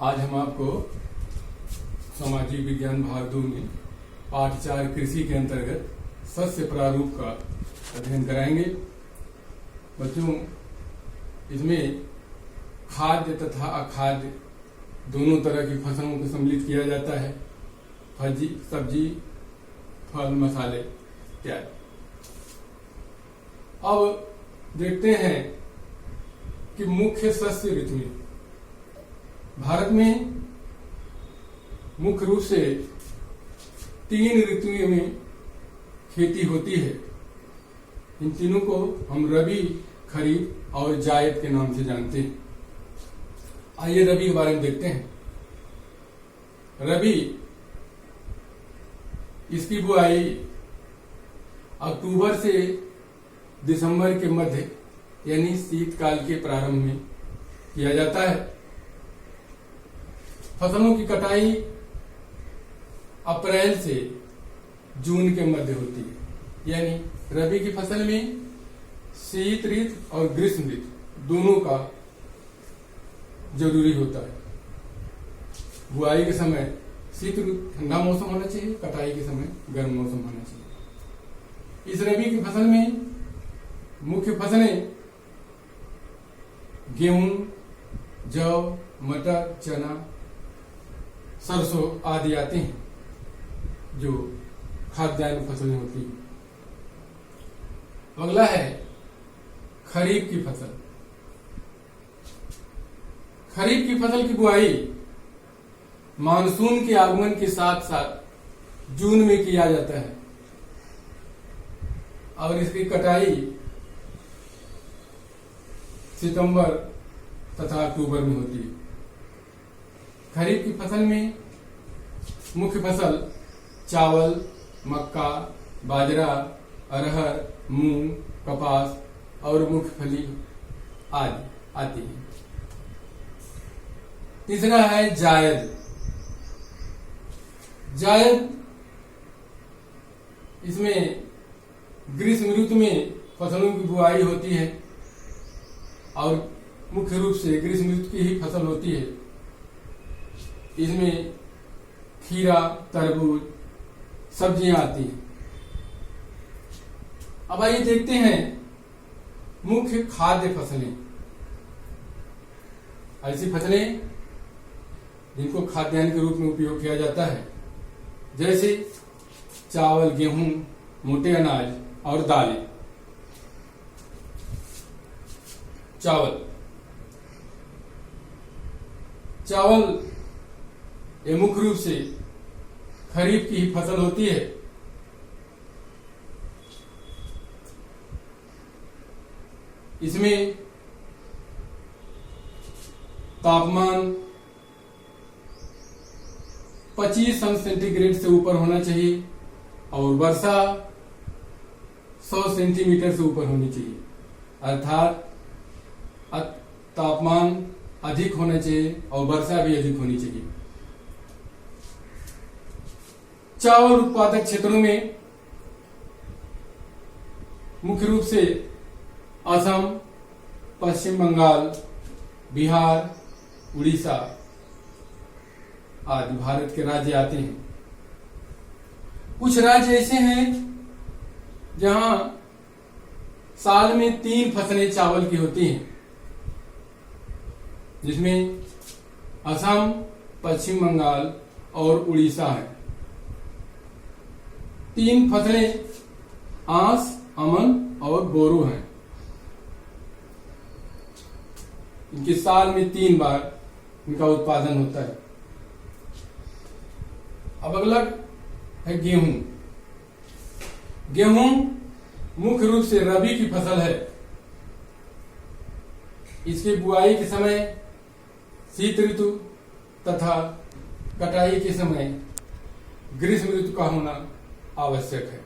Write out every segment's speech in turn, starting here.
आज हम आपको सामाजिक विज्ञान भाग 2 में पाठ 4 कृषि के अंतर्गत शस्य प्रारूप का अध्ययन कराएंगे। बच्चों, इसमें खाद्य तथा अखाद्य दोनों तरह की फसलों को सम्मिलित किया जाता है। सब्जी, फल, मसाले इत्यादि। अब देखते हैं कि मुख्य शस्य ऋतुएं भारत में मुख्य रूप से 3 ऋतुओं में खेती होती है। इन तीनों को हम रबी, खरीफ और जायद के नाम से जानते हैं। आइए रबी के बारे में देखते हैं। रबी, इसकी बुआई अक्टूबर से दिसंबर के मध्य यानी शीतकाल के प्रारंभ में किया जाता है। फसलों की कटाई अप्रैल से जून के मध्य होती है। यानी रबी की फसल में शीत ऋतु और ग्रीष्म ऋतु दोनों का जरूरी होता है। बुआई के समय शीत ऋतु ठंडा मौसम होना चाहिए, कटाई के समय गर्म मौसम होना चाहिए। इस रबी की फसल में मुख्य फसलें गेहूं, जौ, मटर, चना, सरसों आदि आती हैं, जो खाद्यान्न फसलें होती हैं। अगला है खरीफ की फसल। खरीफ की फसल की बुआई मानसून के आगमन के साथ साथ जून में किया जाता है और इसकी कटाई सितंबर तथा अक्टूबर में होती है। खरीफ की फसल में मुख्य फसल चावल, मक्का, बाजरा, अरहर, मूंग, कपास और मूंगफली आदि आती है। तीसरा है जायद। जायद, इसमें ग्रीष्म ऋतु में फसलों की बुआई होती है और मुख्य रूप से ग्रीष्म ऋतु की ही फसल होती है। इसमें खीरा, तरबूज, सब्जियां आती हैं। अब आइए देखते हैं मुख्य खाद्य फसलें। ऐसी फसलें जिनको खाद्यान्न के रूप में उपयोग किया जाता है, जैसे चावल, गेहूं, मोटे अनाज और दालें। चावल ये मुख्य रूप से खरीफ की ही फसल होती है। इसमें तापमान 25 अंश सेंटीग्रेड से ऊपर होना चाहिए और वर्षा 100 सेंटीमीटर से ऊपर होनी चाहिए। अर्थात तापमान अधिक होना चाहिए और वर्षा भी अधिक होनी चाहिए। चावल उत्पादक क्षेत्रों में मुख्य रूप से असम, पश्चिम बंगाल, बिहार, उड़ीसा आदि भारत के राज्य आते हैं। कुछ राज्य ऐसे हैं जहां साल में 3 फसलें चावल की होती हैं, जिसमें असम, पश्चिम बंगाल और उड़ीसा है। 3 फसलें आंस, अमन और बोरो हैं। इनके साल में 3 बार इनका उत्पादन होता है। अब अगला है गेहूं। गेहूं मुख्य रूप से रबी की फसल है। इसकी बुआई के समय शीत ऋतु तथा कटाई के समय ग्रीष्म ऋतु का होना आवश्यक है।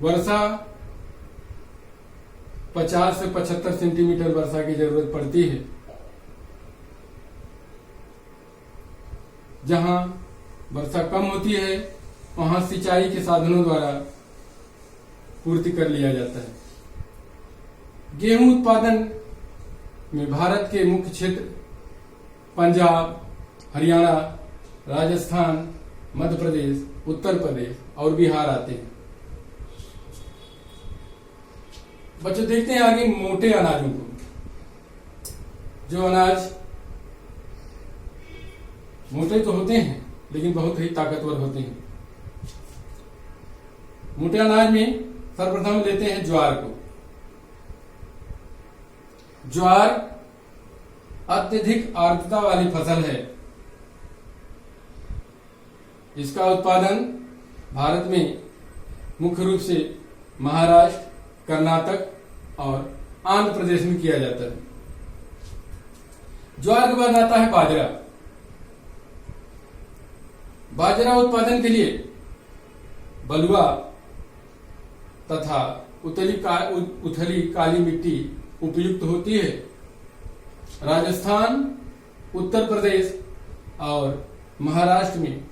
वर्षा 50 से 75 सेंटीमीटर वर्षा की जरूरत पड़ती है। जहां वर्षा कम होती है वहां सिंचाई के साधनों द्वारा पूर्ति कर लिया जाता है। गेहूं उत्पादन में भारत के मुख्य क्षेत्र पंजाब, हरियाणा, राजस्थान, मध्य प्रदेश, उत्तर प्रदेश और बिहार आते हैं। बच्चों देखते हैं आगे मोटे अनाजों को। जो अनाज मोटे तो होते हैं लेकिन बहुत ही ताकतवर होते हैं। मोटे अनाज में सर्वप्रथम लेते हैं ज्वार को। ज्वार अत्यधिक आर्द्रता वाली फसल है। इसका उत्पादन भारत में मुख्य रूप से महाराष्ट्र, कर्नाटक और आंध्र प्रदेश में किया जाता है। ज्वार के बाद आता है बाजरा। बाजरा उत्पादन के लिए बलुआ तथा उथली काली मिट्टी उपयुक्त होती है। राजस्थान, उत्तर प्रदेश और महाराष्ट्र में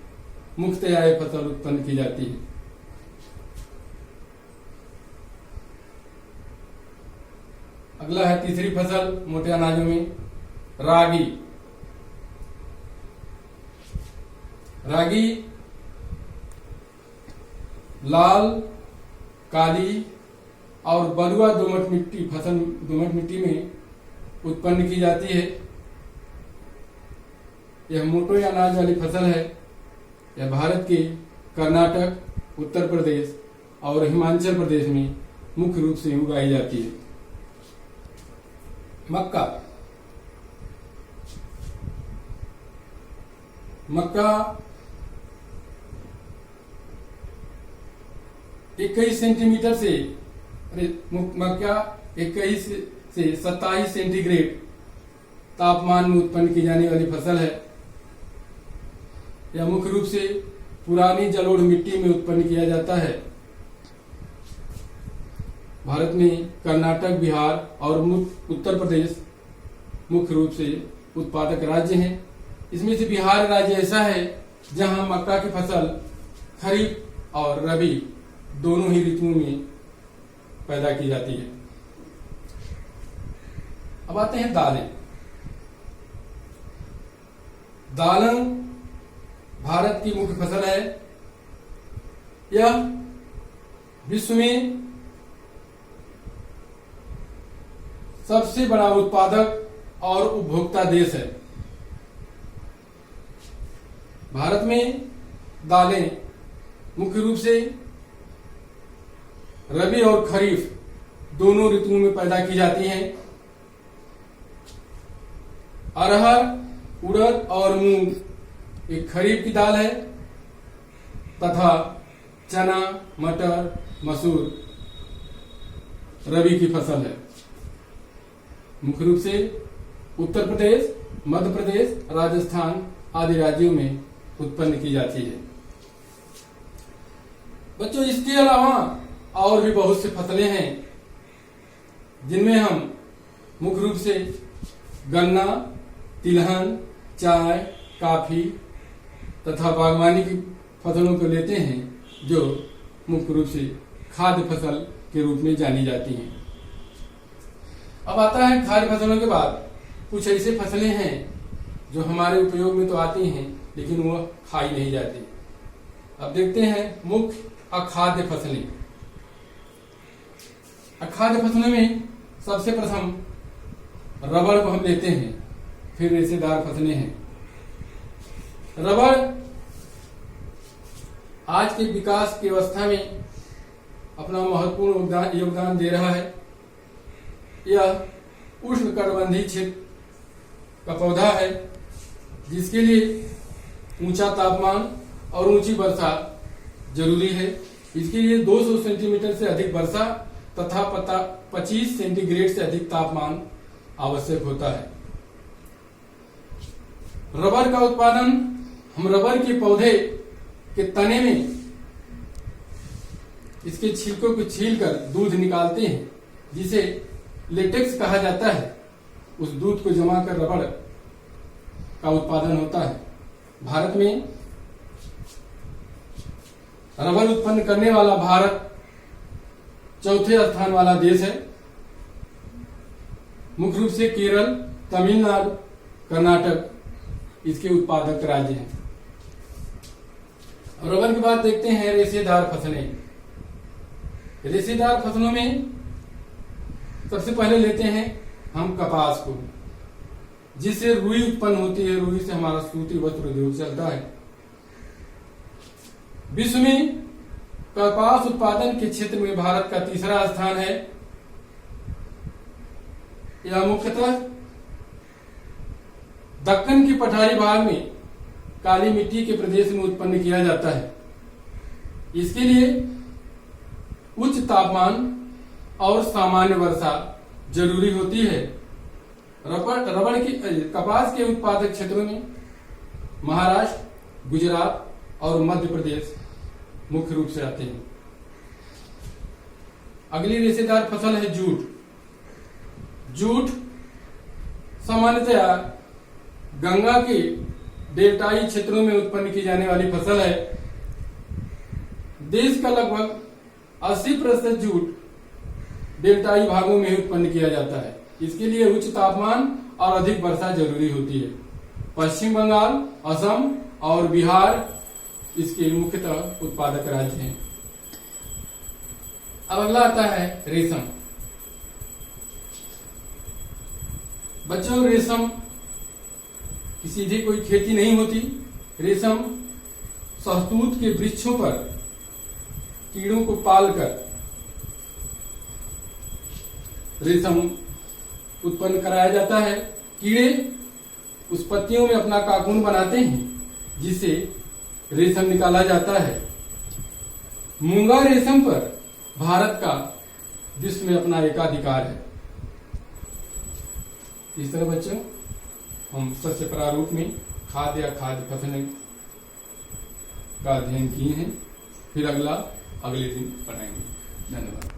मुख्यतया यह फसल उत्पन्न की जाती है। अगला है तीसरी फसल मोटे अनाजों में रागी। रागी लाल, काली और बलुआ दोमट मिट्टी में उत्पन्न की जाती है। यह मोटे अनाज वाली फसल है। यह भारत के कर्नाटक, उत्तर प्रदेश और हिमाचल प्रदेश में मुख्य रूप से उगाई जाती है। मक्का 21 सेंटीमीटर से 21 से 27 सेंटीग्रेड तापमान में उत्पन्न की जाने वाली फसल है। यह मुख्य रूप से पुरानी जलोढ़ मिट्टी में उत्पन्न किया जाता है। भारत में कर्नाटक, बिहार और उत्तर प्रदेश मुख्य रूप से उत्पादक राज्य हैं। इसमें से बिहार राज्य ऐसा है जहां मक्का की फसल खरीफ और रबी दोनों ही ऋतुओं में पैदा की जाती है। अब आते हैं दालें। दालें भारत की मुख्य फसल है। यह विश्व में सबसे बड़ा उत्पादक और उपभोक्ता देश है। भारत में दालें मुख्य रूप से रबी और खरीफ दोनों ऋतुओं में पैदा की जाती हैं। अरहर, उड़द और मूंग एक खरीफ की दाल है तथा चना, मटर, मसूर रबी की फसल है। मुख्य रूप से उत्तर प्रदेश, मध्य प्रदेश, राजस्थान आदि राज्यों में उत्पन्न की जाती है। बच्चों इसके अलावा और भी बहुत सी फसलें हैं जिनमें हम मुख्य रूप से गन्ना, तिलहन, चाय, कॉफी तथा बागवानी की फसलों को लेते हैं जो मुख्य रूप से खाद्य फसल के रूप में जानी जाती हैं। अब आता है खाद्य फसलों के बाद कुछ ऐसे फसलें हैं जो हमारे उपयोग में तो आती हैं लेकिन वह खाई नहीं जाती। अब देखते हैं मुख्य अखाद्य फसलें। अखाद्य फसलों में सबसे प्रथम रबड़ को हम लेते हैं, फिर रेशेदार फसलें हैं। रबड़ आज के विकास की अवस्था में अपना महत्वपूर्ण योगदान दे रहा है। यह उष्णकटिबंधीय क्षेत्र का पौधा है जिसके लिए ऊंचा तापमान और ऊंची वर्षा जरूरी है। इसके लिए 200 सेंटीमीटर से अधिक वर्षा तथा 25 सेंटीग्रेड से अधिक तापमान आवश्यक होता है। रबर का उत्पादन हम रबर के पौधे के तने में इसके छिलकों को छीलकर दूध निकालते हैं जिसे लेटेक्स कहा जाता है। उस दूध को जमा कर रबड़ का उत्पादन होता है। भारत में रबर उत्पन्न करने वाला भारत चौथे स्थान वाला देश है। मुख्य रूप से केरल, तमिलनाडु, कर्नाटक इसके उत्पादक राज्य हैं। रबर की बात देखते हैं, रेशेदार फसलें। रेशेदार फसलों में सबसे पहले लेते हैं हम कपास को, जिससे रुई उत्पन्न होती है। रुई से हमारा सूती वस्त्र उद्योग चलता है। विश्व में कपास उत्पादन के क्षेत्र में भारत का तीसरा स्थान है। यह मुख्यतः दक्कन की पठारी भाग में काली मिट्टी के प्रदेश में उत्पन्न किया जाता है। इसके लिए उच्च तापमान और सामान्य वर्षा जरूरी होती है। रबड़ की कपास के उत्पादक क्षेत्रों में महाराष्ट्र, गुजरात और मध्य प्रदेश मुख्य रूप से आते हैं। अगली रेशेदार फसल है जूट। जूट सामान्यतया गंगा के डेल्टाई क्षेत्रों में उत्पन्न की जाने वाली फसल है। देश का लगभग 80% जूट डेल्टाई भागों में उत्पन्न किया जाता है। इसके लिए उच्च तापमान और अधिक वर्षा जरूरी होती है। पश्चिम बंगाल, असम और बिहार इसके मुख्यतः उत्पादक राज्य हैं। अब अगला आता है रेशम। बच्चों, रेशम की सीधी कोई खेती नहीं होती। रेशम शहतूत के वृक्षों पर कीड़ों को पालकर रेशम उत्पन्न कराया जाता है। कीड़े उस पत्तियों में अपना काकून बनाते हैं, जिससे रेशम निकाला जाता है। मूंगा रेशम पर भारत का विश्व में अपना एकाधिकार है। इस तरह बच्चों हम सस्य प्रारूप में खाद्य या खाद्य फसलें का अध्ययन किए हैं। फिर अगले दिन पढ़ाएंगे। धन्यवाद।